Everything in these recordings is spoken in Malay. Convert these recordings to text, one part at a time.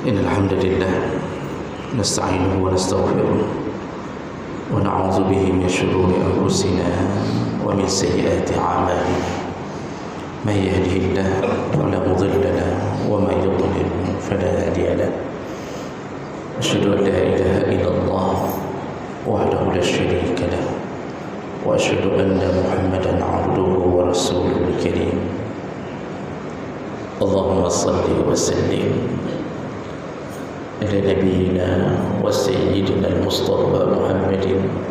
إن الحمد لله نستعينه ونستغفره ونعوذ به من شرور أنفسنا ومن سيئات أعمالنا من يهده الله فلا مضل له ومن يضلل فلا هادي له أشهد أن لا إله إلا الله وحده لا شريك له وأشهد أن محمدا عبده ورسوله الكريم اللهم صل وسلم على نبينا وسيدنا المصطفى محمد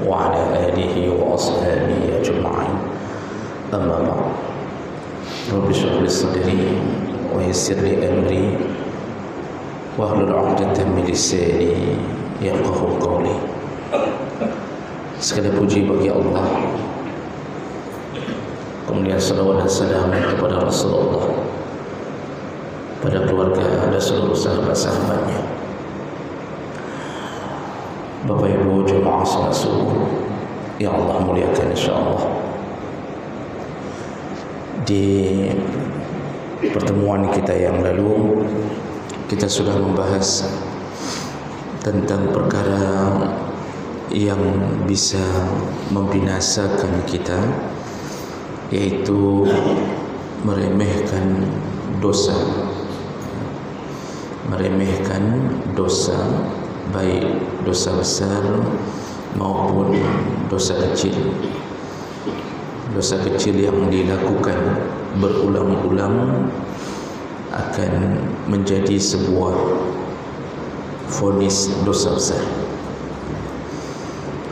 وعلى آله وأصحابه أجمعين أما بعد رب اشرح لي صدري ويسر لي أمري واحلل عقدة من لساني يفقهوا قولي. Segala puji bagi Allah, kemudian salawat dan salam kepada Rasulullah, pada keluarga dan seluruh sahabat-sahabatnya. Bapak Ibu jemaah salat subuh yang Allah muliakan insyaallah. Di pertemuan kita yang lalu kita sudah membahas tentang perkara yang bisa membinasakan kita, yaitu meremehkan dosa, baik dosa besar maupun dosa kecil. Dosa kecil yang dilakukan berulang-ulang akan menjadi sebuah vonis dosa besar,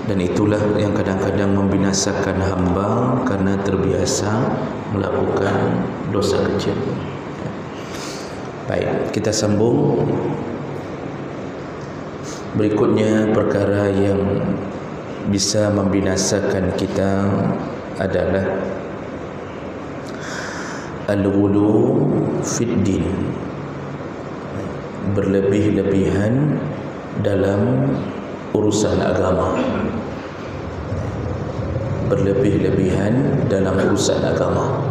dan itulah yang kadang-kadang membinasakan hamba karena terbiasa melakukan dosa kecil. Baik, kita sambung. Berikutnya perkara yang bisa membinasakan kita adalah al-ghulu fid din, berlebih-lebihan dalam urusan agama. Berlebih-lebihan dalam urusan agama.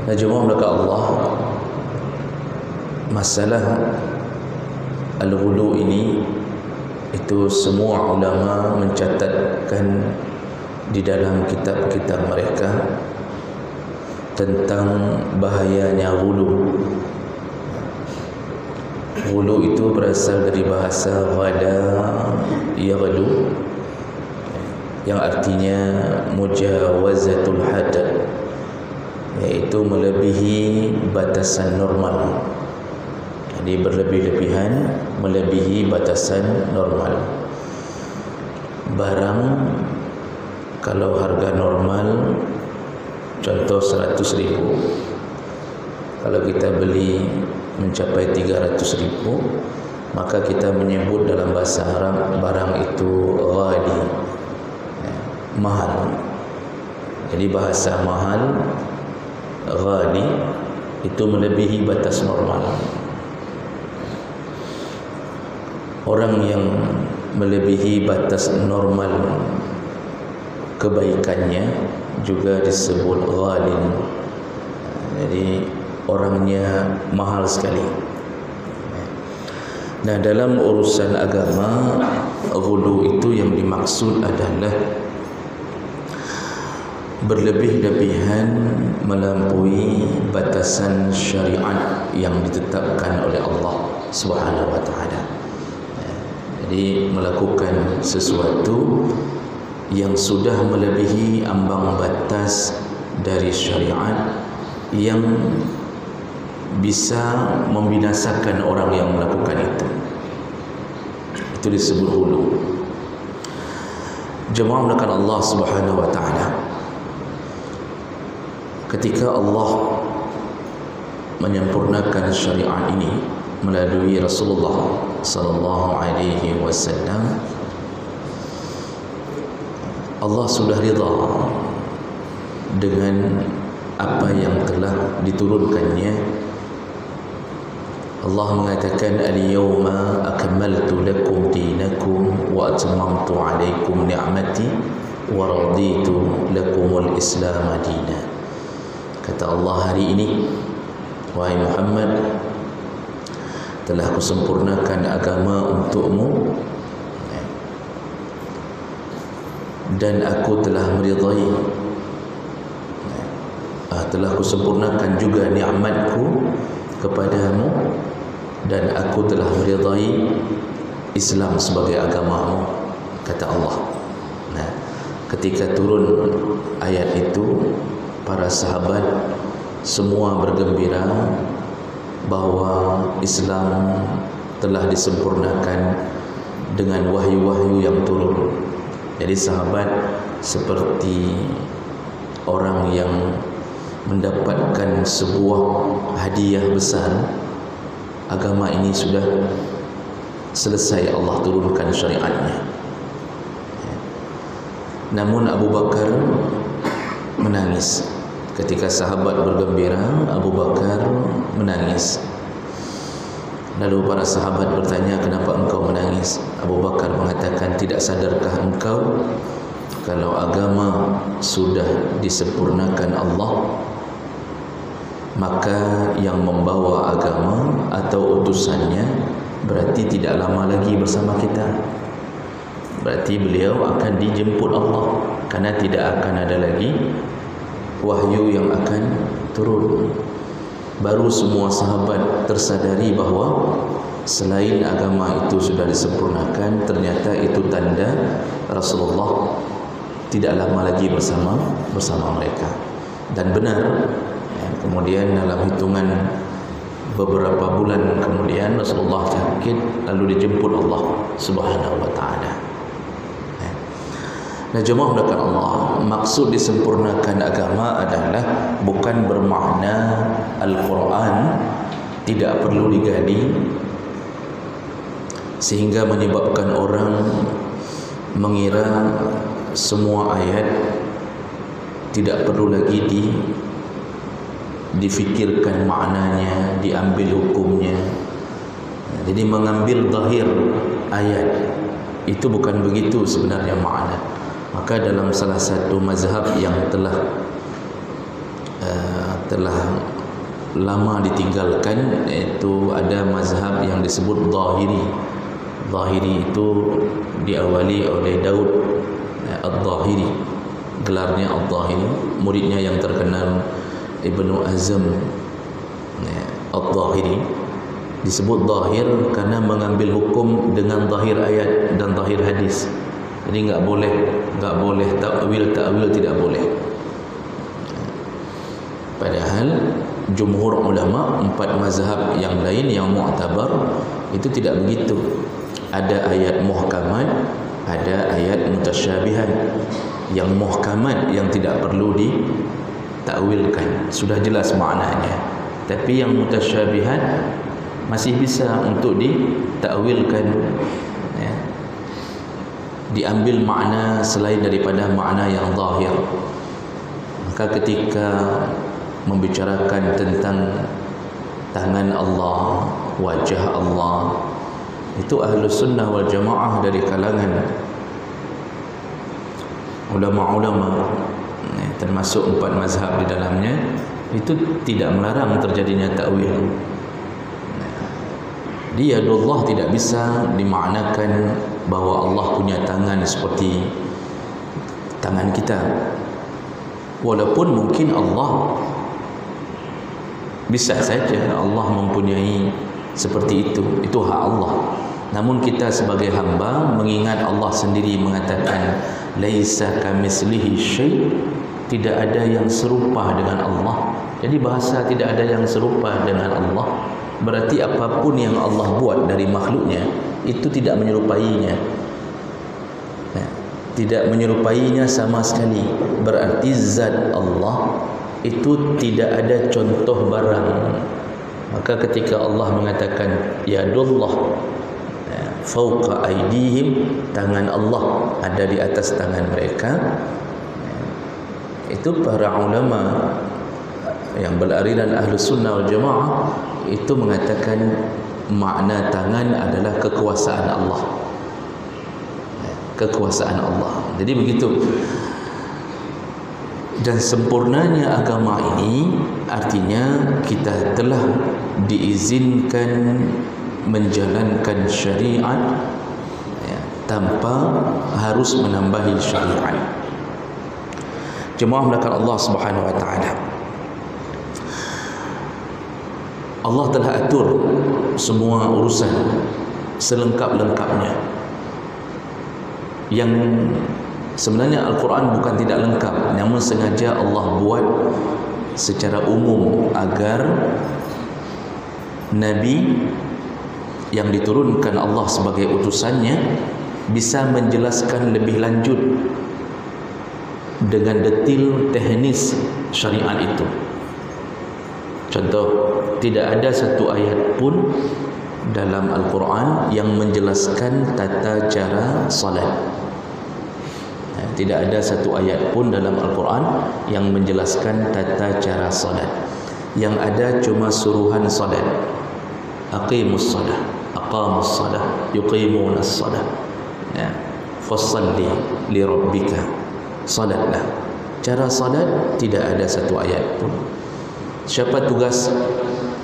Jemaah belaka Allah, masalah al-ghulu ini itu semua ulama mencatatkan di dalam kitab-kitab mereka tentang bahayanya ghulu. Ghulu itu berasal dari bahasa ghala yaghlu, yang artinya mujawazatul hadd, yaitu melebihi batasan normal. Jadi berlebih-lebihan, melebihi batasan normal. Barang kalau harga normal contoh 100.000, kalau kita beli mencapai 300.000, maka kita menyebut dalam bahasa Arab barang itu ghali, mahal. Jadi bahasa mahal, ghali, itu melebihi batas normal. Orang yang melebihi batas normal kebaikannya juga disebut ghalin. Jadi orangnya mahal sekali. Nah, dalam urusan agama, ghulu itu yang dimaksud adalah berlebih-lebihan melampaui batasan syariat yang ditetapkan oleh Allah Subhanahu wa taala. Jadi melakukan sesuatu yang sudah melebihi ambang batas dari syariat yang bisa membinasakan orang yang melakukan itu. Itu disebut ghulu. Jemaah melakukan Allah Subhanahu wa taala, ketika Allah menyempurnakan syariat ini melalui Rasulullah sallallahu alaihi wasallam, Allah sudah ridha dengan apa yang telah diturunkannya. Allah mengatakan al-yawma akmaltu lakum dinakum wa atmamtu alaikum ni'mati wa raditu lakumul islam dinan. Kata Allah, hari ini wahai Muhammad, telah kusempurnakan agama untukmu dan aku telah meridai, telah kusempurnakan juga nikmatku kepadamu dan aku telah meridai Islam sebagai agamamu, kata Allah. Nah, ketika turun ayat itu, para sahabat semua bergembira bahwa Islam telah disempurnakan dengan wahyu-wahyu yang turun. Jadi sahabat seperti orang yang mendapatkan sebuah hadiah besar. Agama ini sudah selesai Allah turunkan syariatnya. Namun Abu Bakar menangis. Ketika sahabat bergembira, Abu Bakar menangis. Lalu para sahabat bertanya, kenapa engkau menangis? Abu Bakar mengatakan, tidak sadarkah engkau kalau agama sudah disempurnakan Allah, maka yang membawa agama atau utusannya berarti tidak lama lagi bersama kita. Berarti beliau akan dijemput Allah, karena tidak akan ada lagi wahyu yang akan turun. Baru semua sahabat tersadari bahawa selain agama itu sudah disempurnakan, ternyata itu tanda Rasulullah tidak lama lagi bersama mereka. Dan benar, kemudian dalam hitungan beberapa bulan kemudian Rasulullah sakit, lalu dijemput Allah Subhanahu wa ta'ala. Nah, jemaah mulakan Allah, maksud disempurnakan agama adalah bukan bermakna Al-Quran tidak perlu digali sehingga menyebabkan orang mengira semua ayat tidak perlu lagi difikirkan maknanya, diambil hukumnya. Jadi mengambil zahir ayat itu bukan begitu sebenarnya makna. Maka dalam salah satu mazhab yang telah lama ditinggalkan, iaitu ada mazhab yang disebut Zahiri. Zahiri itu diawali oleh Daud Al-Zahiri, gelarnya Al-Zahiri, muridnya yang terkenal Ibnu Azam Al-Zahiri. Disebut zahir karena mengambil hukum dengan zahir ayat dan zahir hadis. Jadi enggak boleh takwil tidak boleh. Padahal jumhur ulama, 4 mazhab yang lain yang mu'tabar itu tidak begitu. Ada ayat muhkamat, ada ayat mutasyabihat. Yang muhkamat yang tidak perlu ditakwilkan, sudah jelas maknanya. Tapi yang mutasyabihat masih bisa untuk ditakwilkan, ya, diambil makna selain daripada makna yang zahir. Maka ketika membicarakan tentang tangan Allah, wajah Allah, itu Ahlus Sunnah wal Jamaah dari kalangan ulama-ulama, termasuk 4 mazhab di dalamnya, itu tidak melarang terjadinya takwil. Yadullah tidak bisa dimaknakan bahawa Allah punya tangan seperti tangan kita. Walaupun mungkin Allah bisa saja Allah mempunyai seperti itu hak Allah. Namun kita sebagai hamba mengingat Allah sendiri mengatakan laisa kamitslihi syai', tidak ada yang serupa dengan Allah. Jadi bahasa tidak ada yang serupa dengan Allah berarti apapun yang Allah buat dari makhluknya itu tidak menyerupainya, tidak menyerupainya sama sekali. Berarti zat Allah itu tidak ada contoh barang. Maka ketika Allah mengatakan yadullah fauqa aydihim, tangan Allah ada di atas tangan mereka, itu para ulama yang beraliran Ahlus Sunnah wal Jamaah itu mengatakan makna tangan adalah kekuasaan Allah. Kekuasaan Allah. Jadi begitu. Dan sempurnanya agama ini artinya kita telah diizinkan menjalankan syariat tanpa harus menambahi syariat. Jemaah melakukan Allah Subhanahu wa taala, Allah telah atur semua urusan selengkap-lengkapnya. Yang sebenarnya Al-Quran bukan tidak lengkap, namun sengaja Allah buat secara umum agar Nabi yang diturunkan Allah sebagai utusannya bisa menjelaskan lebih lanjut dengan detil teknis syariat itu. Contoh, tidak ada satu ayat pun dalam Al-Quran yang menjelaskan tata cara salat. Tidak ada satu ayat pun dalam Al-Quran yang menjelaskan tata cara salat. Yang ada cuma suruhan salat. Aqimus salat, aqamus salat, yuqimunas salat. Fassalli li rabbika. Salatlah. Cara salat tidak ada satu ayat pun. Siapa tugas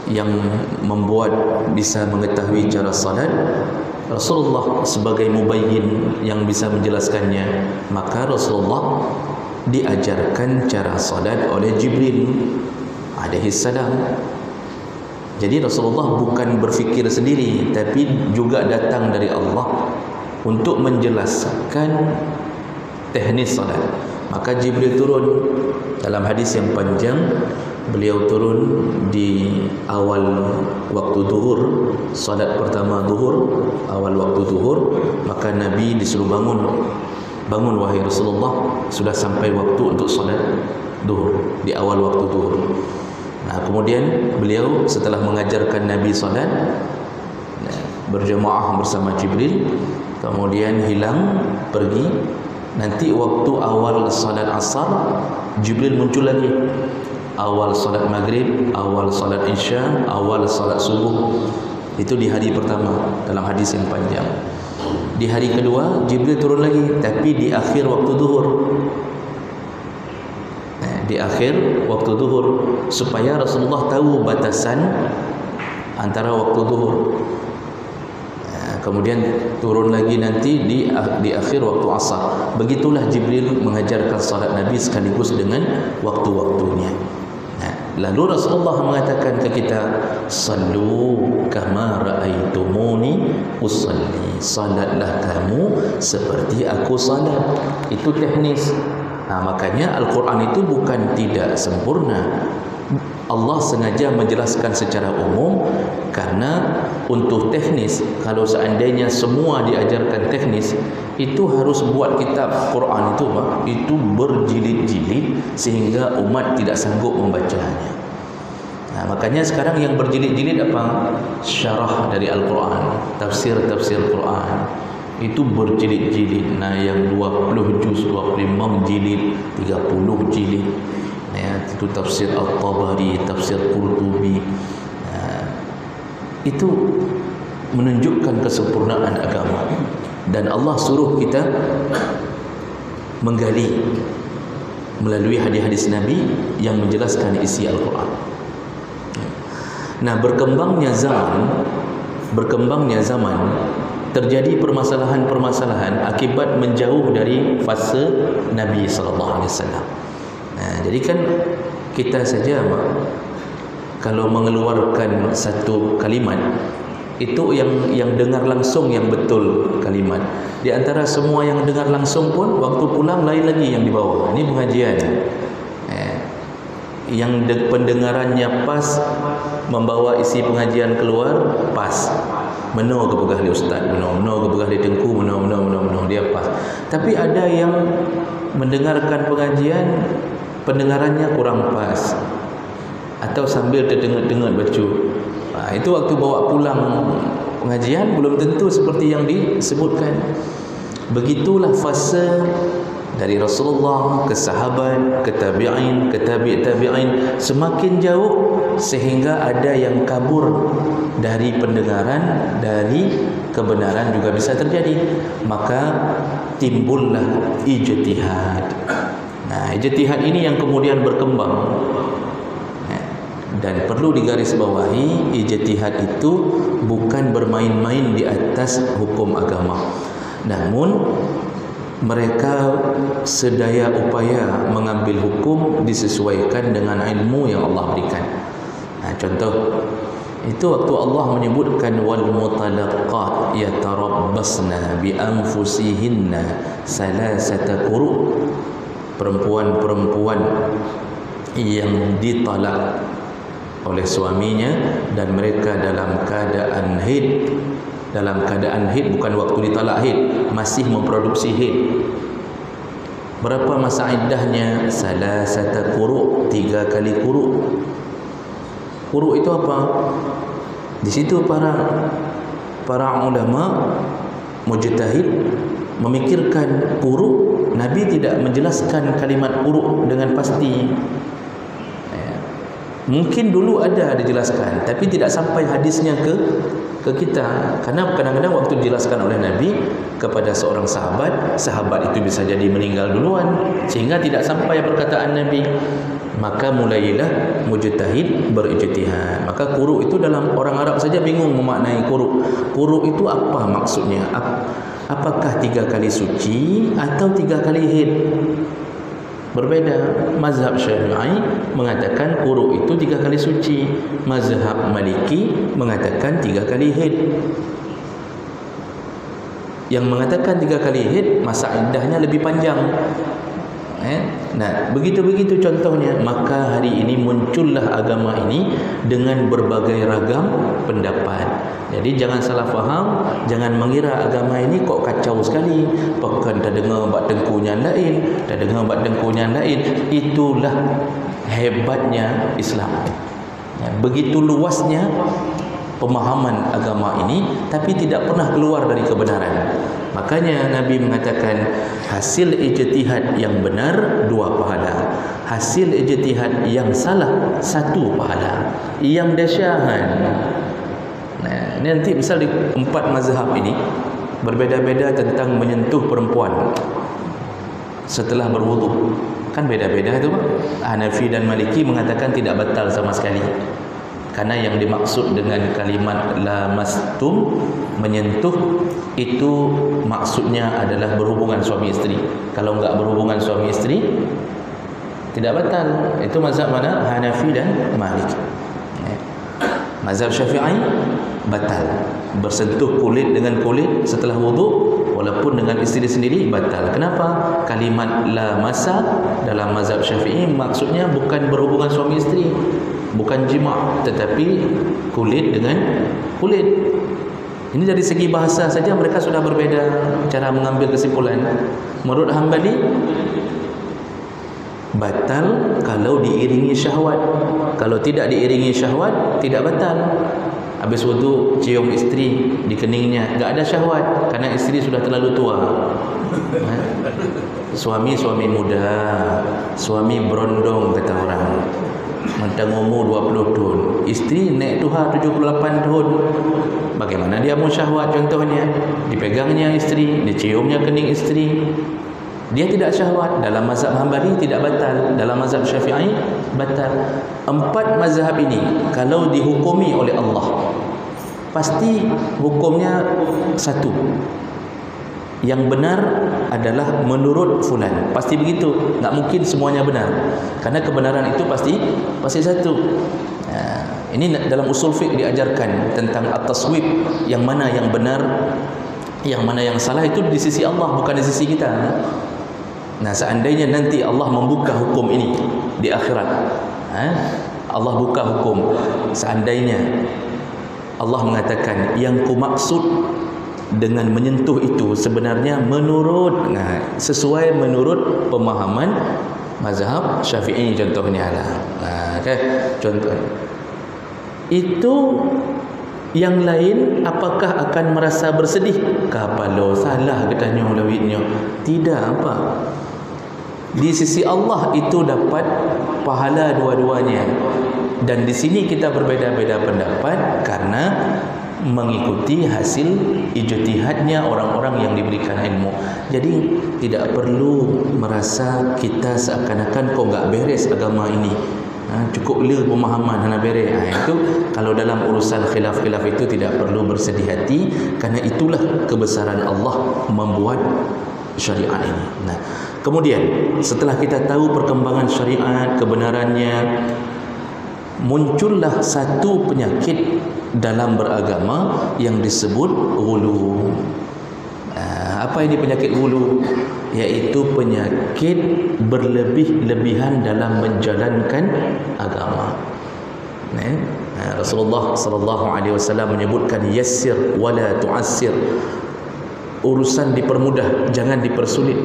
yang membuat bisa mengetahui cara salat? Rasulullah sebagai mubayyin yang bisa menjelaskannya. Maka Rasulullah diajarkan cara salat oleh Jibril alaihi salam. Jadi Rasulullah bukan berfikir sendiri, tapi juga datang dari Allah untuk menjelaskan teknis salat. Maka Jibril turun dalam hadis yang panjang. Beliau turun di awal waktu zuhur, salat pertama zuhur, awal waktu zuhur. Maka Nabi disuruh bangun wahai Rasulullah, sudah sampai waktu untuk salat zuhur di awal waktu zuhur. Nah, kemudian beliau setelah mengajarkan Nabi salat berjemaah bersama Jibril, kemudian hilang pergi. Nanti waktu awal salat asar, Jibril muncul lagi. Awal salat maghrib, awal salat isya, awal salat subuh. Itu di hari pertama dalam hadis yang panjang. Di hari kedua Jibril turun lagi, tapi di akhir waktu zuhur. Di akhir waktu zuhur, supaya Rasulullah tahu batasan antara waktu zuhur. Kemudian turun lagi nanti di akhir waktu asar. Begitulah Jibril mengajarkan salat Nabi sekaligus dengan waktu-waktunya. Lalu Rasulullah mengatakan ke kita, sallu kama ra'aitumuni usalli. Salatlah kamu seperti aku salat. Itu teknis. Makanya Al-Quran itu bukan tidak sempurna. Allah sengaja menjelaskan secara umum karena untuk teknis, kalau seandainya semua diajarkan teknis, itu harus buat kitab Quran itu berjilid-jilid sehingga umat tidak sanggup membacanya. Makanya sekarang yang berjilid-jilid apa? Syarah dari Al-Quran, tafsir-tafsir Quran. Itu berjilid-jilid. Yang 20 juz, 25 jilid, 30 jilid. Itu tafsir At-Tabari, tafsir Qurtubi. Itu menunjukkan kesempurnaan agama. Dan Allah suruh kita menggali melalui hadis-hadis Nabi yang menjelaskan isi Al-Quran. Berkembangnya zaman terjadi permasalahan-permasalahan akibat menjauh dari fase Nabi sallallahu alaihi wasallam. Jadi kan kita saja kalau mengeluarkan satu kalimat itu yang dengar langsung yang betul kalimat. Di antara semua yang dengar langsung pun waktu pulang lain lagi yang dibawa. Ini pengajian. Yang pendengarannya pas membawa isi pengajian keluar pas. Meno ke pegah di ustaz, meno ke pegah di tengku, meno dia pas. Tapi ada yang mendengarkan pengajian pendengarannya kurang pas atau sambil terdengar-dengar baca. Itu waktu bawa pulang pengajian belum tentu seperti yang disebutkan. Begitulah fase dari Rasulullah ke sahabat, ke tabi'in, ke tabi'in, semakin jauh sehingga ada yang kabur dari pendengaran, dari kebenaran juga bisa terjadi. Maka timbullah ijtihad. Nah, ijtihad ini yang kemudian berkembang. Dan perlu digarisbawahi, ijtihad itu bukan bermain-main di atas hukum agama. Namun mereka sedaya upaya mengambil hukum disesuaikan dengan ilmu yang Allah berikan. Nah, contoh itu waktu Allah menyebutkan wal mutalaqat yatarabbasna bi anfusihinna salasata quru, perempuan-perempuan yang ditalak oleh suaminya dan mereka dalam keadaan haid. Dalam keadaan haid, bukan waktu ditalak haid, masih memproduksi haid. Berapa masa iddahnya? Salasata quru, 3 kali quru. Quru itu apa? Di situ para ulama mujtahid memikirkan quru. Nabi tidak menjelaskan kalimat quru dengan pasti. Mungkin dulu ada dijelaskan, tapi tidak sampai hadisnya ke kita. Karena kadang-kadang waktu dijelaskan oleh Nabi kepada seorang sahabat itu bisa jadi meninggal duluan, sehingga tidak sampai perkataan Nabi. Maka mulailah mujtahid berijtihad. Maka quru itu dalam orang Arab saja bingung memaknai quru. Quru itu apa maksudnya? Apakah 3 kali suci atau 3 kali haid? Berbeda. Mazhab Syafi'i mengatakan quru itu 3 kali suci. Mazhab Maliki mengatakan 3 kali haid. Yang mengatakan 3 kali haid, masa iddahnya lebih panjang. Nah, begitu-begitu contohnya. Maka hari ini muncullah agama ini dengan berbagai ragam pendapat. Jadi jangan salah faham, jangan mengira agama ini kok kacau sekali. Bahkan dah dengar bab dengkunya lain, dah dengar bab dengkunya lain. Itulah hebatnya Islam. Begitu luasnya pemahaman agama ini, tapi tidak pernah keluar dari kebenaran. Makanya Nabi mengatakan hasil ijtihad yang benar 2 pahala, hasil ijtihad yang salah 1 pahala. Yang dahsyat. Nah, ini nanti misal di 4 mazhab ini berbeda-beda tentang menyentuh perempuan setelah berwudu. Kan beda-beda itu, Pak. Hanafi dan Maliki mengatakan tidak batal sama sekali. Karena yang dimaksud dengan kalimat lamastum, menyentuh, itu maksudnya adalah berhubungan suami isteri. Kalau enggak berhubungan suami isteri, tidak batal. Itu mazhab mana? Hanafi dan Maliki. Mazhab Syafi'i batal. Bersentuh kulit dengan kulit setelah wudu walaupun dengan isteri sendiri batal. Kenapa? Kalimat lamasa dalam mazhab Syafi'i maksudnya bukan berhubungan suami isteri, bukan jima', tetapi kulit dengan kulit. Ini dari segi bahasa saja mereka sudah berbeda cara mengambil kesimpulan. Menurut Hambali batal kalau diiringi syahwat. Kalau tidak diiringi syahwat tidak batal. Habis wudu cium isteri di keningnya, enggak ada syahwat karena isteri sudah terlalu tua. Suami muda, suami berondong kata orang. Mentang umur 20 tahun, isteri naik tuha 78 tahun. Bagaimana dia mau syahwat? Contohnya dipegangnya isteri, diciumnya kening isteri, dia tidak syahwat. Dalam mazhab Hambali tidak batal, dalam mazhab Syafi'i batal. 4 mazhab ini kalau dihukumi oleh Allah pasti hukumnya 1. Yang benar adalah menurut fulan. Pasti begitu. Tak mungkin semuanya benar. Karena kebenaran itu pasti 1. Ini dalam usul fiqh diajarkan tentang at-taswib, yang mana yang benar, yang mana yang salah itu di sisi Allah, bukan di sisi kita. Nah, seandainya nanti Allah membuka hukum ini di akhirat, Allah buka hukum, seandainya Allah mengatakan yang ku maksud dengan menyentuh itu sebenarnya menurut, sesuai menurut pemahaman mazhab Syafi'i contohnya lah. Contoh itu, yang lain apakah akan merasa bersedih? Kapalo salah katanya ulawitnya. Tidak apa. Di sisi Allah itu dapat pahala dua-duanya. Dan di sini kita berbeda-beda pendapat karena mengikuti hasil ijtihadnya orang-orang yang diberikan ilmu. Jadi tidak perlu merasa kita seakan-akan kok enggak beres agama ini. Cukup le pemahaman hana beres. Itu kalau dalam urusan khilaf-khilaf itu tidak perlu bersedih hati, kerana itulah kebesaran Allah membuat syariat ini. Nah, kemudian setelah kita tahu perkembangan syariat, kebenarannya, muncullah satu penyakit dalam beragama yang disebut ghulu. Apa ini penyakit ghulu? Yaitu penyakit berlebih-lebihan dalam menjalankan agama. Rasulullah sallallahu alaihi wasallam menyebutkan yassir wala tu'assir. Urusan dipermudah, jangan dipersulit.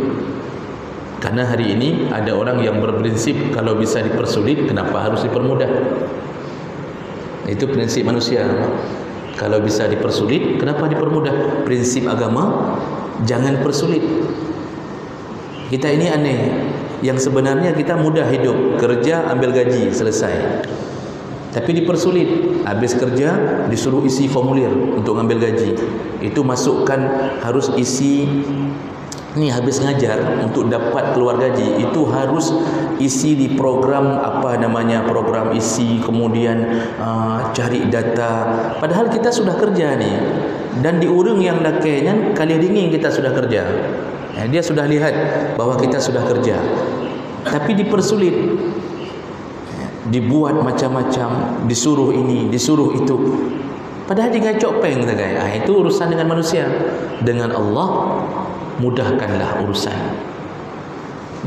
Karena hari ini ada orang yang berprinsip kalau bisa dipersulit, kenapa harus dipermudah? Itu prinsip manusia. Kalau bisa dipersulit, kenapa dipermudah? Prinsip agama, jangan persulit. Kita ini aneh. Yang sebenarnya kita mudah hidup, kerja ambil gaji, selesai. Tapi dipersulit, habis kerja disuruh isi formulir untuk ambil gaji. Itu masukkan harus isi. Ni habis ngajar untuk dapat keluar gaji, itu harus isi di program apa namanya, program isi, kemudian cari data. Padahal kita sudah kerja ni, dan di urang yang dakainya kali dingin kita sudah kerja. Dia sudah lihat bahwa kita sudah kerja, tapi dipersulit, dibuat macam-macam, disuruh ini, disuruh itu. Padahal digacok peng tagai. Itu urusan dengan manusia. Dengan Allah, mudahkanlah urusan.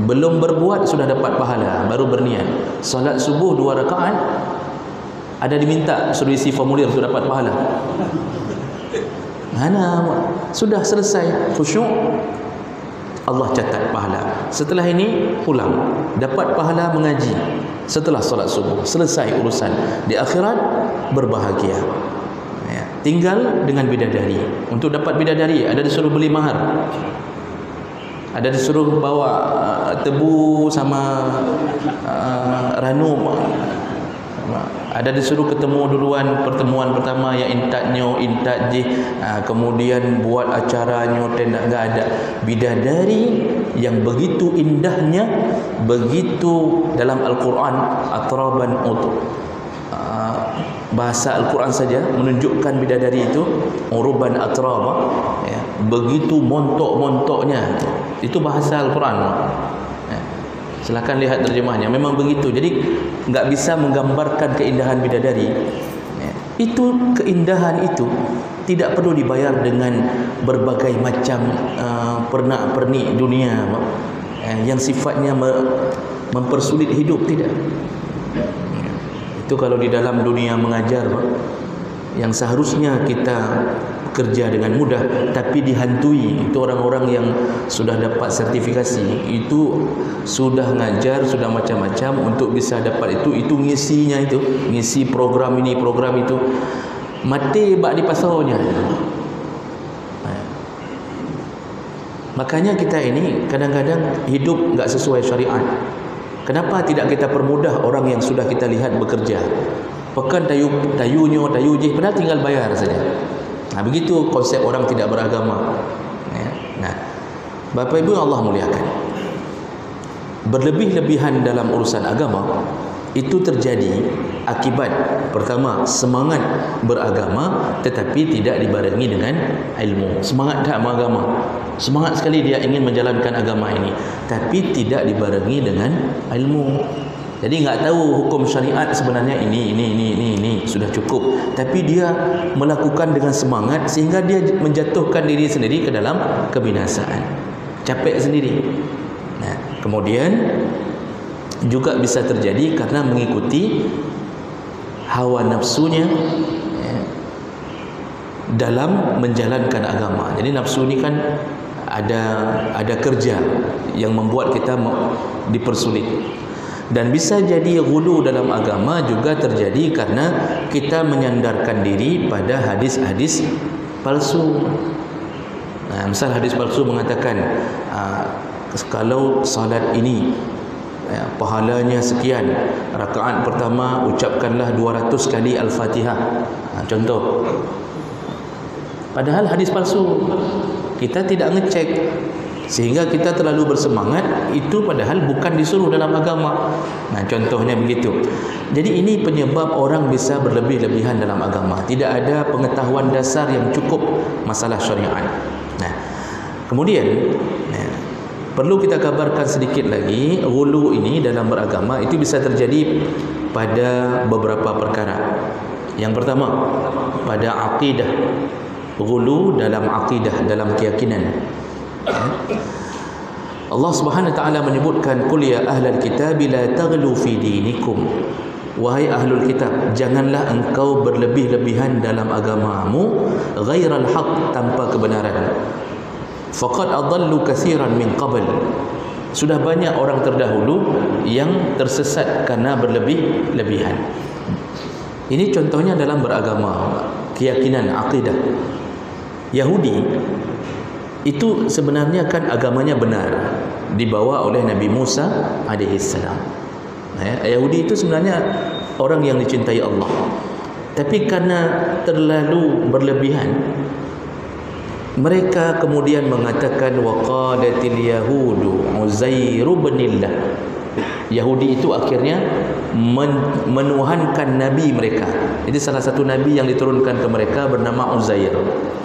Belum berbuat sudah dapat pahala, baru berniat. Salat subuh 2 rakaat ada diminta suruh isi formulir untuk dapat pahala. Mana sudah selesai khusyuk, Allah catat pahala. Setelah ini pulang, dapat pahala mengaji. Setelah salat subuh, selesai urusan. Di akhirat berbahagia. Tinggal dengan bidadari. Untuk dapat bidadari ada disuruh beli mahar, ada disuruh bawa tebu sama ranum, ada disuruh ketemu duluan, pertemuan pertama yang intatnyo intat je, kemudian buat acaranya, tenda enggak ada. Bidadari yang begitu indahnya, begitu dalam Al-Quran, atraban bahasa Al-Quran saja menunjukkan bidadari itu uruban atraba, ya, begitu montok-montoknya. Itu bahasa Al-Quran, ya. Silakan lihat terjemahnya. Memang begitu. Jadi enggak bisa menggambarkan keindahan bidadari, ya. Itu keindahan itu tidak perlu dibayar dengan berbagai macam pernak-pernik dunia, yang sifatnya mempersulit hidup. Tidak. Itu kalau di dalam dunia mengajar, yang seharusnya kita kerja dengan mudah, tapi dihantui. Itu orang-orang yang sudah dapat sertifikasi, itu sudah ngajar, sudah macam-macam untuk bisa dapat itu ngisinya, itu ngisi program ini, program itu, mati bak di pasarnya. Makanya kita ini kadang-kadang hidup enggak sesuai syariat. Kenapa tidak kita permudah orang yang sudah kita lihat bekerja? Pekan tayunya, tayu je, padahal tinggal bayar saja. Begitu konsep orang tidak beragama. Nah, Bapak Ibu Allah muliakan, berlebih-lebihan dalam urusan agama itu terjadi akibat pertama semangat beragama tetapi tidak dibarengi dengan ilmu. Semangat tak beragama, semangat sekali dia ingin menjalankan agama ini, tapi tidak dibarengi dengan ilmu. Jadi enggak tahu hukum syariat sebenarnya ini sudah cukup, tapi dia melakukan dengan semangat sehingga dia menjatuhkan diri sendiri ke dalam kebinasaan, capek sendiri. Nah, kemudian juga bisa terjadi karena mengikuti hawa nafsunya, ya, dalam menjalankan agama. Jadi nafsu ini kan ada kerja yang membuat kita dipersulit. Dan bisa jadi ghulu dalam agama juga terjadi karena kita menyandarkan diri pada hadis-hadis palsu. Nah, misal hadis palsu mengatakan kalau salat ini, ya, pahalanya sekian, rakaat pertama ucapkanlah 200 kali Al-Fatihah. Contoh. Padahal hadis palsu. Kita tidak ngecek, sehingga kita terlalu bersemangat. Itu padahal bukan disuruh dalam agama. Nah, contohnya begitu. Jadi ini penyebab orang bisa berlebih-lebihan dalam agama. Tidak ada pengetahuan dasar yang cukup masalah syariat. Nah, kemudian perlu kita kabarkan sedikit lagi, ghulu ini dalam beragama itu bisa terjadi pada beberapa perkara. Yang pertama, pada akidah. Ghulu dalam akidah, dalam keyakinan. Allah Subhanahu wa taala menyebutkan, "Qul ya ahlal kitab la taghlu fi dinikum." Wahai ahlul kitab, janganlah engkau berlebih-lebihan dalam agamamu ghairal haq, tanpa kebenaran. Faqad adallu katsiran min qabl. Sudah banyak orang terdahulu yang tersesat karena berlebih-lebihan. Ini contohnya dalam beragama, keyakinan, akidah. Yahudi itu sebenarnya kan agamanya benar, dibawa oleh Nabi Musa alaihissalam. Yahudi itu sebenarnya orang yang dicintai Allah, tapi karena terlalu berlebihan, mereka kemudian mengatakan waqalatil yahudu Uzair ibnillah. Yahudi itu akhirnya menuhankan nabi mereka. Jadi salah satu nabi yang diturunkan ke mereka bernama Uzair.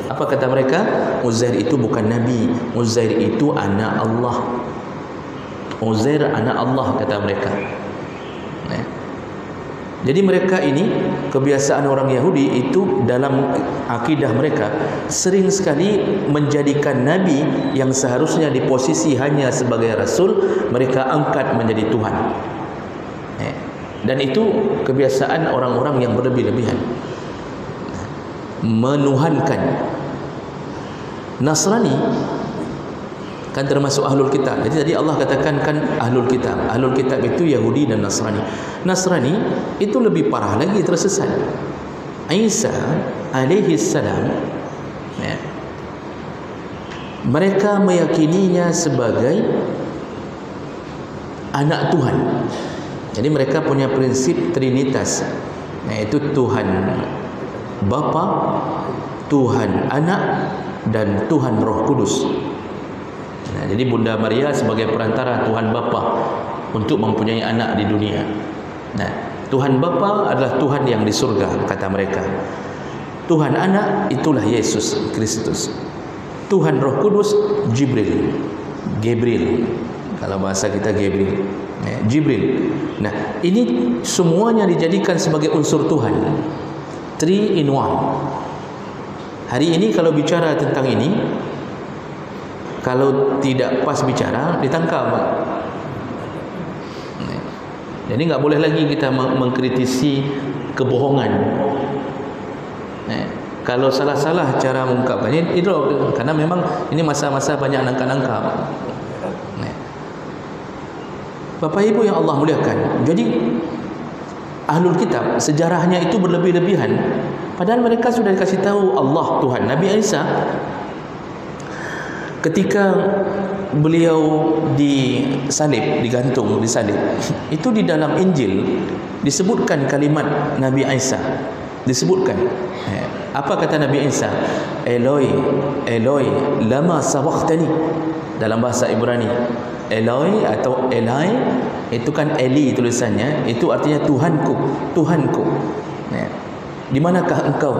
Apa kata mereka? Uzair itu bukan nabi, Uzair itu anak Allah. Uzair anak Allah, kata mereka. Jadi mereka ini, kebiasaan orang Yahudi itu dalam akidah mereka sering sekali menjadikan nabi yang seharusnya di posisi hanya sebagai rasul, mereka angkat menjadi Tuhan. Dan itu kebiasaan orang-orang yang berlebih-lebihan, menuhankan. Nasrani kan termasuk ahlul kitab. Jadi tadi Allah katakan kan ahlul kitab. Ahlul kitab itu Yahudi dan Nasrani. Nasrani itu lebih parah lagi, tersesat. Isa alaihi salam, mereka meyakininya sebagai anak Tuhan. Jadi mereka punya prinsip trinitas, yaitu Tuhan Bapa, Tuhan Anak, dan Tuhan Roh Kudus. Jadi Bunda Maria sebagai perantara Tuhan Bapa untuk mempunyai anak di dunia. Nah, Tuhan Bapa adalah Tuhan yang di surga, kata mereka. Tuhan Anak itulah Yesus Kristus. Tuhan Roh Kudus Jibril, kalau bahasa kita Gabriel, Jibril. Nah, ini semuanya dijadikan sebagai unsur Tuhan, 3 in 1. Hari ini kalau bicara tentang ini, kalau tidak pas bicara, ditangkap. Jadi nggak boleh lagi kita mengkritisi kebohongan. Kalau salah-salah cara mengungkapkannya, itu karena memang ini masa-masa banyak nangkap-nangkap. Bapak Ibu yang Allah muliakan, jadi ahlul kitab sejarahnya itu berlebih-lebihan. Padahal mereka sudah dikasih tahu Allah Tuhan. Nabi Isa ketika beliau disalib, digantung, disalib, itu di dalam Injil disebutkan kalimat Nabi Isa, disebutkan. Apa kata Nabi Isa? Eloi, Eloi, lama sabaqtani. Dalam bahasa Ibrani, Eloi atau Elai itu kan Eli tulisannya, itu artinya Tuhanku, Tuhanku. Di manakah engkau?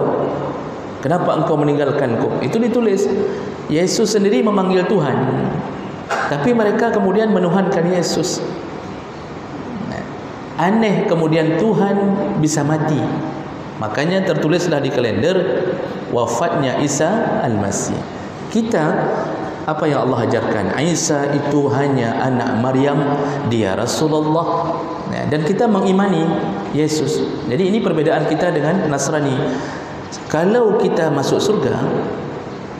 Kenapa engkau meninggalkanku? Itu ditulis. Yesus sendiri memanggil Tuhan, tapi mereka kemudian menuhankan Yesus. Aneh kemudian Tuhan bisa mati. Makanya tertulislah di kalender wafatnya Isa Al-Masih. Kita, apa yang Allah ajarkan? Isa itu hanya anak Maryam, dia Rasulullah. Dan kita mengimani Yesus. Jadi ini perbedaan kita dengan Nasrani. Kalau kita masuk surga,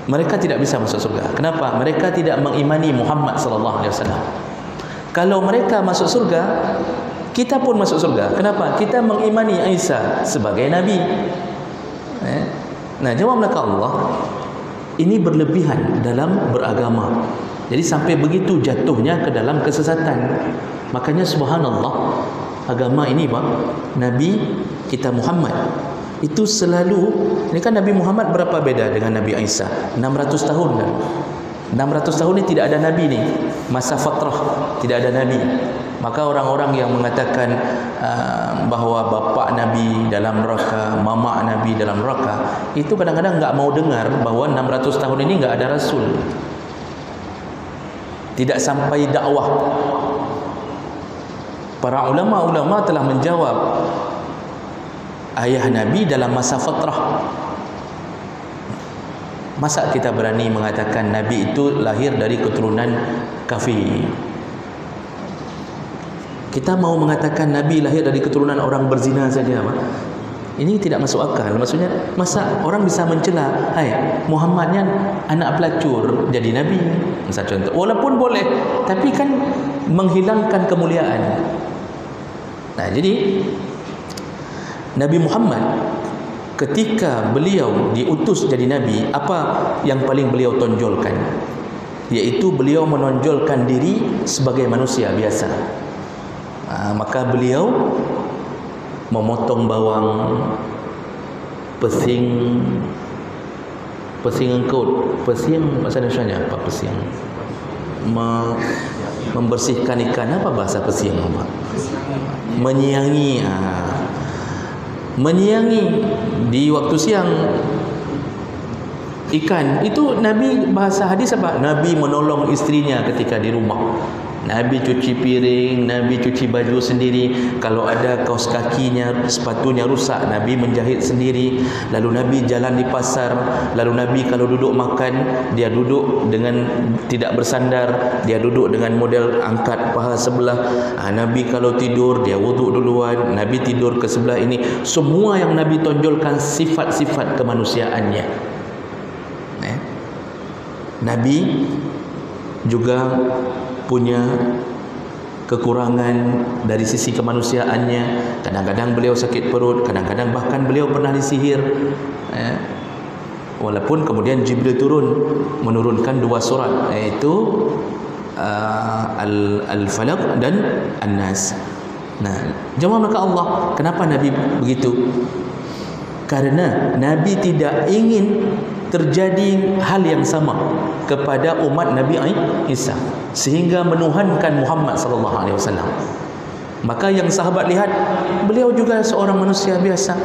mereka tidak bisa masuk surga. Kenapa? Mereka tidak mengimani Muhammad sallallahu alaihi wasallam. Kalau mereka masuk surga, kita pun masuk surga. Kenapa? Kita mengimani Isa sebagai nabi. Nah, jawablah ke Allah, ini berlebihan dalam beragama. Jadi sampai begitu jatuhnya ke dalam kesesatan. Makanya subhanallah, agama ini Pak, Nabi kita Muhammad Itu selalu, ini kan Nabi Muhammad berapa beda dengan Nabi Isa? 600 tahun kan? 600 tahun ni tidak ada Nabi ni. Masa fatrah tidak ada Nabi. Maka orang-orang yang mengatakan bahawa bapa Nabi dalam neraka, mama Nabi dalam neraka, itu kadang-kadang enggak mau dengar bahawa 600 tahun ini enggak ada Rasul. Tidak sampai dakwah. Para ulama-ulama telah menjawab ayah Nabi dalam masa fatrah. Masa kita berani mengatakan Nabi itu lahir dari keturunan kafir? Kita mau mengatakan Nabi lahir dari keturunan orang berzina saja, apa? Ini tidak masuk akal. Maksudnya, masa orang bisa mencela, hai, Muhammadnya anak pelacur jadi Nabi, misal contoh. Walaupun boleh, tapi kan menghilangkan kemuliaan. Nah, jadi Nabi Muhammad ketika beliau diutus jadi Nabi, apa yang paling beliau tonjolkan? Yaitu beliau menonjolkan diri sebagai manusia biasa. Maka beliau memotong bawang, pesing engkau, pesing bahasa Indonesianya apa pesing? Membersihkan ikan, apa bahasa pesing? Menyiangi. Menyiangi di waktu siang ikan. Itu Nabi, bahasa hadis apa? Nabi menolong istrinya ketika di rumah. Nabi cuci piring, Nabi cuci baju sendiri. Kalau ada kaos kakinya, sepatunya rusak, Nabi menjahit sendiri. Lalu Nabi jalan di pasar. Lalu Nabi kalau duduk makan, dia duduk dengan tidak bersandar, dia duduk dengan model angkat paha sebelah. Nabi kalau tidur, dia wuduk duluan. Nabi tidur ke sebelah ini. Semua yang Nabi tonjolkan sifat-sifat kemanusiaannya. Nabi juga punya kekurangan dari sisi kemanusiaannya. Kadang-kadang beliau sakit perut, kadang-kadang bahkan beliau pernah disihir. Walaupun kemudian Jibril turun menurunkan 2 surat, iaitu Al-Falaq dan An-Nas. Nah, jawab maka Allah, kenapa Nabi begitu? Karena Nabi tidak ingin terjadi hal yang sama kepada umat Nabi Isa, sehingga menuhankan Muhammad sallallahu alaihi wasallam. Maka yang sahabat lihat, beliau juga seorang manusia biasa,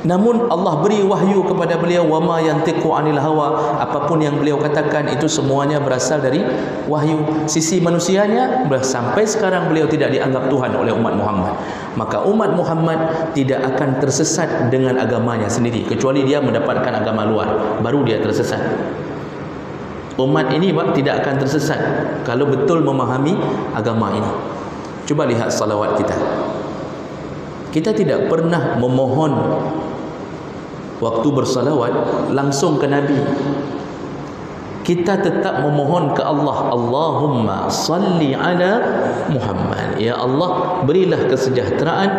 namun Allah beri wahyu kepada beliau, wama yantiqu anil hawa, apapun yang beliau katakan itu semuanya berasal dari wahyu. Sisi manusianya sampai sekarang beliau tidak dianggap Tuhan oleh umat Muhammad. Maka umat Muhammad tidak akan tersesat dengan agamanya sendiri, kecuali dia mendapatkan agama luar, baru dia tersesat. Umat ini tidak akan tersesat kalau betul memahami agama ini. Coba lihat salawat kita. Kita tidak pernah memohon waktu bersalawat langsung ke Nabi. Kita tetap memohon ke Allah, Allahumma salli ala Muhammad. Ya Allah, berilah kesejahteraan,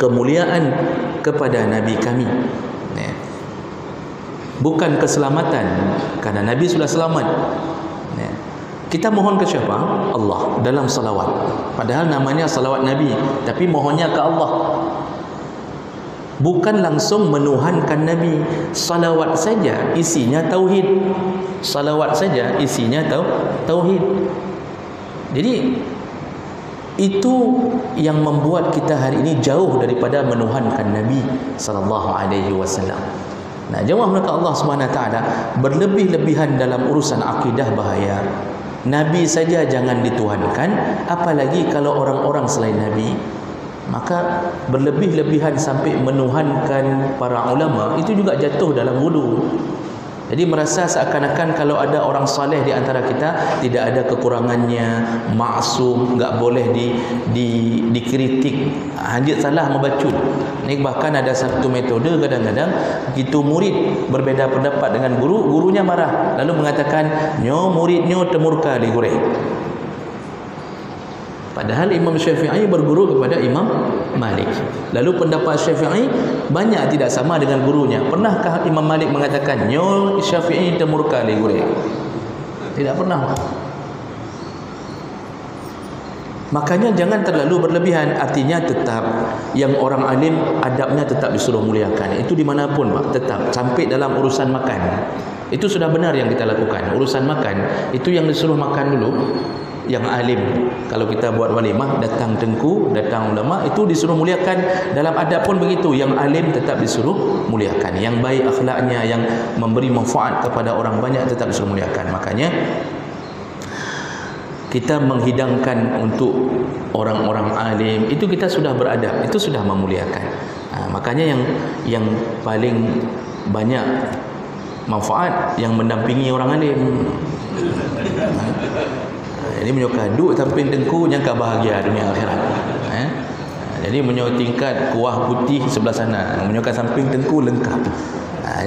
kemuliaan kepada Nabi kami. Bukan keselamatan, karena Nabi sudah selamat. Kita mohon ke siapa? Allah dalam salawat. Padahal namanya salawat Nabi, tapi mohonnya ke Allah. Bukan langsung menuhankan Nabi. Salawat saja isinya tauhid. Salawat saja isinya tauhid. Jadi itu yang membuat kita hari ini jauh daripada menuhankan Nabi sallallahu alaihi wasallam. Nah, jawab mereka Allah Subhanahu wa taala, berlebih-lebihan dalam urusan akidah bahaya. Nabi saja jangan dituhankan, apalagi kalau orang-orang selain Nabi. Maka berlebih-lebihan sampai menuhankan para ulama, itu juga jatuh dalam ghulu. Jadi merasa seakan-akan kalau ada orang saleh di antara kita, tidak ada kekurangannya, maksum, enggak boleh dikritik. Dia salah membaca. Ini bahkan ada satu metode, kadang-kadang begitu murid berbeza pendapat dengan guru, gurunya marah lalu mengatakan, "Nyo muridnyo temurka digoreng." Padahal Imam Syafi'i berguru kepada Imam Malik. Lalu pendapat Syafi'i banyak tidak sama dengan gurunya. Pernahkah Imam Malik mengatakan, "Nyo Syafi'i temurka li gure"? Tidak pernah. Makanya jangan terlalu berlebihan. Artinya tetap yang orang alim adabnya tetap disuruh muliakan. Itu dimanapun Pak, tetap sampai dalam urusan makan. Itu sudah benar yang kita lakukan. Urusan makan itu yang disuruh makan dulu. Yang alim, kalau kita buat walimah, datang tengku, datang ulama, itu disuruh muliakan. Dalam adab pun begitu, yang alim tetap disuruh muliakan. Yang baik akhlaknya, yang memberi manfaat kepada orang banyak tetap disuruh muliakan. Makanya kita menghidangkan untuk orang-orang alim, itu kita sudah beradab, itu sudah memuliakan. Makanya yang paling banyak manfaat yang mendampingi orang alim. Jadi menyokah duk samping tengku nyangka bahagia dunia akhirat. Jadi menyokah tingkat kuah putih sebelah sana, menyokah samping tengku lengkap.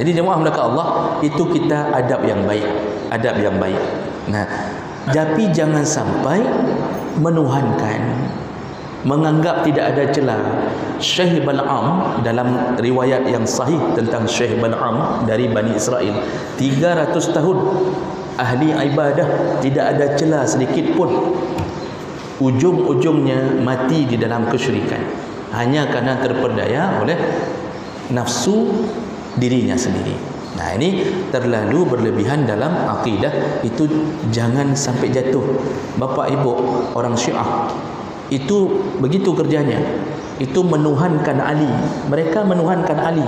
Jadi jemaah melakat Allah, itu kita adab yang baik, adab yang baik. Tapi jangan sampai menuhankan, menganggap tidak ada celah. Syekh Bal'am dalam riwayat yang sahih tentang Syekh Bal'am dari Bani Israel, 300 tahun ahli ibadah, tidak ada celah sedikit pun. Ujung-ujungnya mati di dalam kesyirikan, hanya karena terperdaya oleh nafsu dirinya sendiri. Ini terlalu berlebihan dalam akidah, itu jangan sampai jatuh. Bapak ibu orang Syiah itu begitu kerjanya, itu menuhankan Ali. Mereka menuhankan Ali.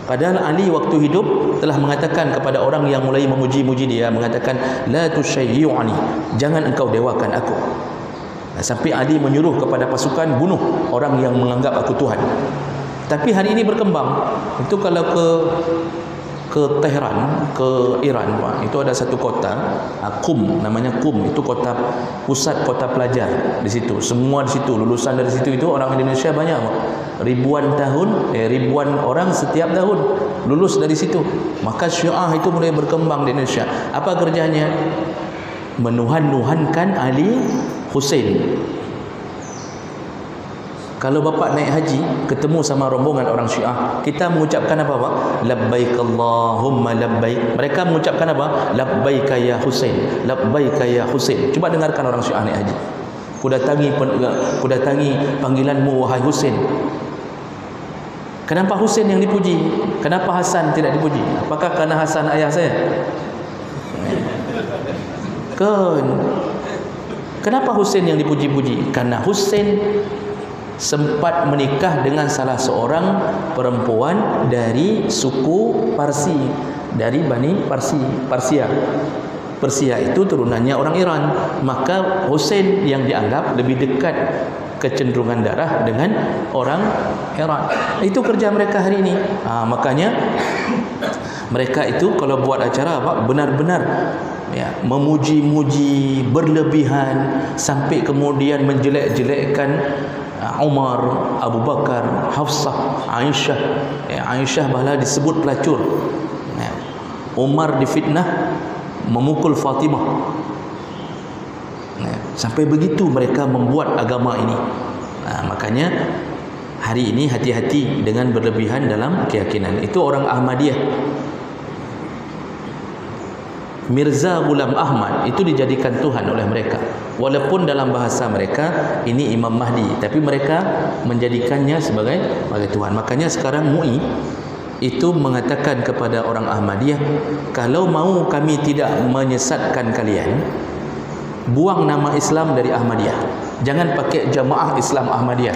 Padahal Ali waktu hidup telah mengatakan kepada orang yang mulai memuji-muji dia, mengatakan la tusyayyi'ani, jangan engkau dewakan aku. Sampai Ali menyuruh kepada pasukan bunuh orang yang menganggap aku Tuhan. Tapi hari ini berkembang. Itu kalau ke Tehran, ke Iran, itu ada satu kota, Qum, namanya Qum. Itu kota pusat kota pelajar di situ. Semua di situ, lulusan dari situ itu orang Indonesia banyak, ribuan tahun, ribuan orang setiap tahun lulus dari situ. Maka Syiah itu mulai berkembang di Indonesia. Apa kerjanya? Menuhan-nuhankan Ali Hussein. Kalau bapak naik haji, ketemu sama rombongan orang Syiah, kita mengucapkan apa Pak? Labbaik Allahumma labbaik. Mereka mengucapkan apa? Labbaika ya Husain, labbaika ya Husain. Coba dengarkan orang Syiah naik haji. Ku datangi panggilanmu wahai Husain. Kenapa Husain yang dipuji? Kenapa Hasan tidak dipuji? Apakah karena Hasan ayah saya? Kenapa Husain yang dipuji-puji? Karena Husain sempat menikah dengan salah seorang perempuan dari suku Parsi, dari Bani Persia. Persia itu turunannya orang Iran. Maka Husain yang dianggap lebih dekat kecenderungan darah dengan orang Iran. Itu kerja mereka hari ini. Makanya mereka itu kalau buat acara apa, benar-benar memuji-muji berlebihan, sampai kemudian menjelek-jelekkan Umar, Abu Bakar, Hafsah, Aisyah. Aisyah bahlah disebut pelacur. Umar difitnah memukul Fatimah. Sampai begitu mereka membuat agama ini. Makanya hari ini hati-hati dengan berlebihan dalam keyakinan. Itu orang Ahmadiyah. Mirza Ghulam Ahmad itu dijadikan Tuhan oleh mereka. Walaupun dalam bahasa mereka ini Imam Mahdi, tapi mereka menjadikannya sebagai Tuhan. Makanya sekarang MUI itu mengatakan kepada orang Ahmadiyah, kalau mau kami tidak menyesatkan kalian, buang nama Islam dari Ahmadiyah. Jangan pakai Jamaah Islam Ahmadiyah,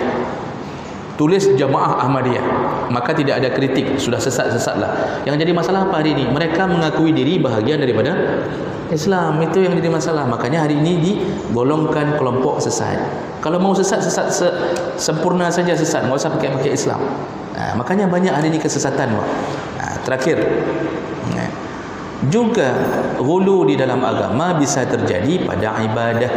tulis Jamaah Ahmadiyah, maka tidak ada kritik. Sudah sesat-sesatlah. Yang jadi masalah apa hari ini? Mereka mengakui diri bahagian daripada Islam. Itu yang jadi masalah. Makanya hari ini digolongkan kelompok sesat. Kalau mau sesat sempurna saja sesat, enggak usah pakai Islam. Makanya banyak hari ini kesesatan. Terakhir, juga ghulu di dalam agama bisa terjadi pada ibadah.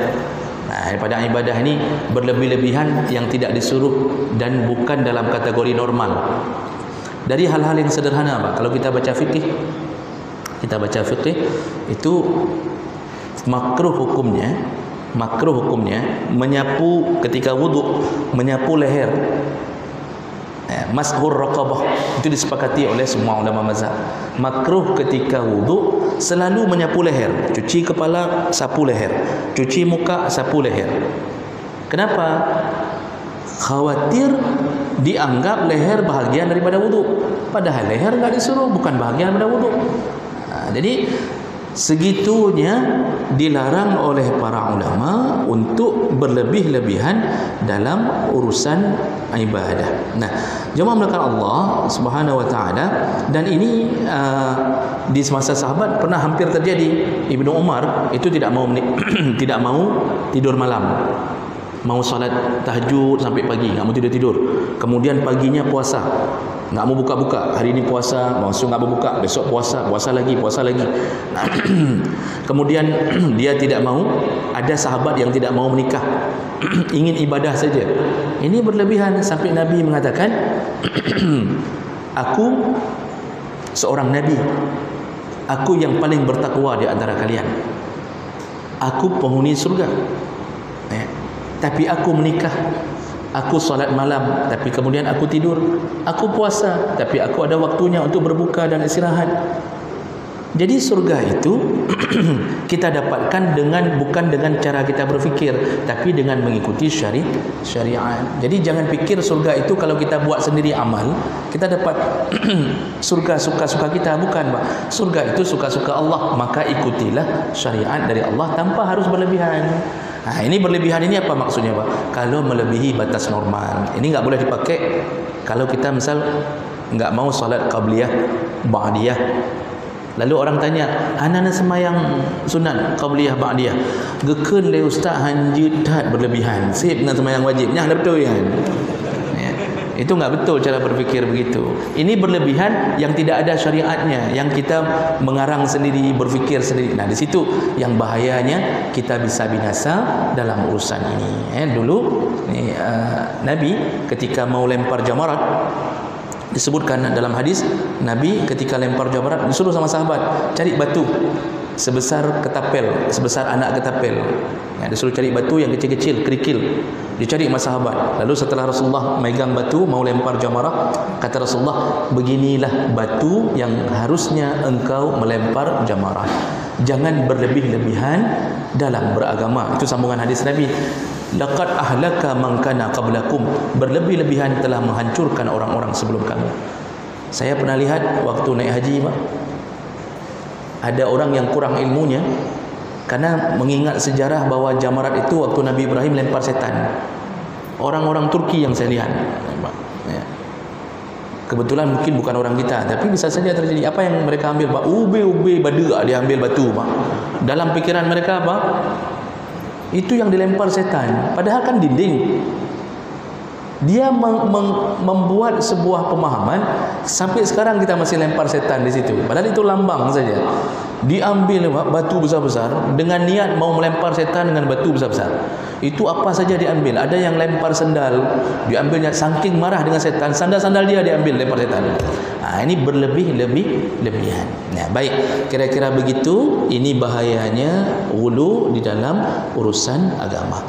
Pada ibadah ini berlebih-lebihan yang tidak disuruh dan bukan dalam kategori normal. Dari hal-hal yang sederhana Pak, kalau kita baca fikih, itu makruh hukumnya menyapu ketika wudhu, menyapu leher. Mashur raqabah itu disepakati oleh semua ulama mazhab. Makruh ketika wudhu selalu menyapu leher. Cuci kepala, sapu leher. Cuci muka, sapu leher. Kenapa? Khawatir dianggap leher bahagian daripada wudu. Padahal leher enggak disuruh, bukan bahagian daripada wudu. Jadi segitunya dilarang oleh para ulama untuk berlebih-lebihan dalam urusan ibadah. Nah, jemaah melakukan Allah Subhanahu wa taala, dan ini di semasa sahabat pernah hampir terjadi. Ibnu Umar itu tidak mau tidak mau tidur malam. Mau salat tahajud sampai pagi, enggak mau tidur-tidur. Kemudian paginya puasa, enggak mau buka-buka. Hari ini puasa, langsung enggak mau buka. Besok puasa, puasa lagi. Nah, kemudian dia tidak mau. Ada sahabat yang tidak mau menikah, ingin ibadah saja. Ini berlebihan sampai Nabi mengatakan, aku seorang Nabi, aku yang paling bertakwa di antara kalian, aku penghuni surga. Tapi aku menikah, aku solat malam, tapi kemudian aku tidur. Aku puasa, tapi aku ada waktunya untuk berbuka dan istirahat. Jadi surga itu kita dapatkan bukan dengan cara kita berfikir, tapi dengan mengikuti syariat. Jadi jangan pikir surga itu kalau kita buat sendiri amal, kita dapat surga suka-suka kita. Bukan, Pak. Surga itu suka-suka Allah, maka ikutilah syariat dari Allah tanpa harus berlebihan. Nah, ini berlebihan ini apa maksudnya, Pak? Kalau melebihi batas normal. Ini enggak boleh dipakai kalau kita misal enggak mau salat qabliyah, ba'diyah. Lalu orang tanya, "Ana semayang sunat qabliyah, ba'diyah. Gekeun le ustaz hanjut tak berlebihan. Sip dengan semayang wajib." Nyah betul kan? Ya. Itu enggak betul cara berfikir begitu. Ini berlebihan yang tidak ada syariatnya, yang kita mengarang sendiri, berfikir sendiri. Nah, di situ yang bahayanya kita bisa binasa dalam urusan ini. Dulu Nabi ketika mau lempar jamarat, disebutkan dalam hadis, Nabi ketika lempar jamarat disuruh sama sahabat cari batu sebesar ketapel, sebesar anak ketapel. Disuruh cari batu yang kecil-kecil, kerikil. Dicari sama sahabat. Lalu setelah Rasulullah megang batu mau lempar jamarah, kata Rasulullah, beginilah batu yang harusnya engkau melempar jamarah. Jangan berlebih-lebihan dalam beragama. Itu sambungan hadis Nabi. Laqad ahlaka man kana qablakum. Berlebih-lebihan telah menghancurkan orang-orang sebelum kamu. Saya pernah lihat waktu naik haji, Pak. Ada orang yang kurang ilmunya karena mengingat sejarah bahwa jamarat itu waktu Nabi Ibrahim lempar setan. Orang-orang Turki yang saya lihat, Pak. Kebetulan mungkin bukan orang kita, tapi bisa saja terjadi. Apa yang mereka ambil, Pak? Ube badua dia ambil batu, Pak. Dalam pikiran mereka apa? Itu yang dilempar setan. Padahal kan dinding. Dia membuat sebuah pemahaman sampai sekarang kita masih lempar setan di situ. Padahal itu lambang saja. Diambil batu besar-besar dengan niat mau melempar setan dengan batu besar-besar. Itu apa saja diambil. Ada yang lempar sendal, diambilnya saking marah dengan setan, sandal-sandal dia diambil, lempar setan. Nah, ini berlebihan. Nah, baik, kira-kira begitu. Ini bahayanya ghulu di dalam urusan agama.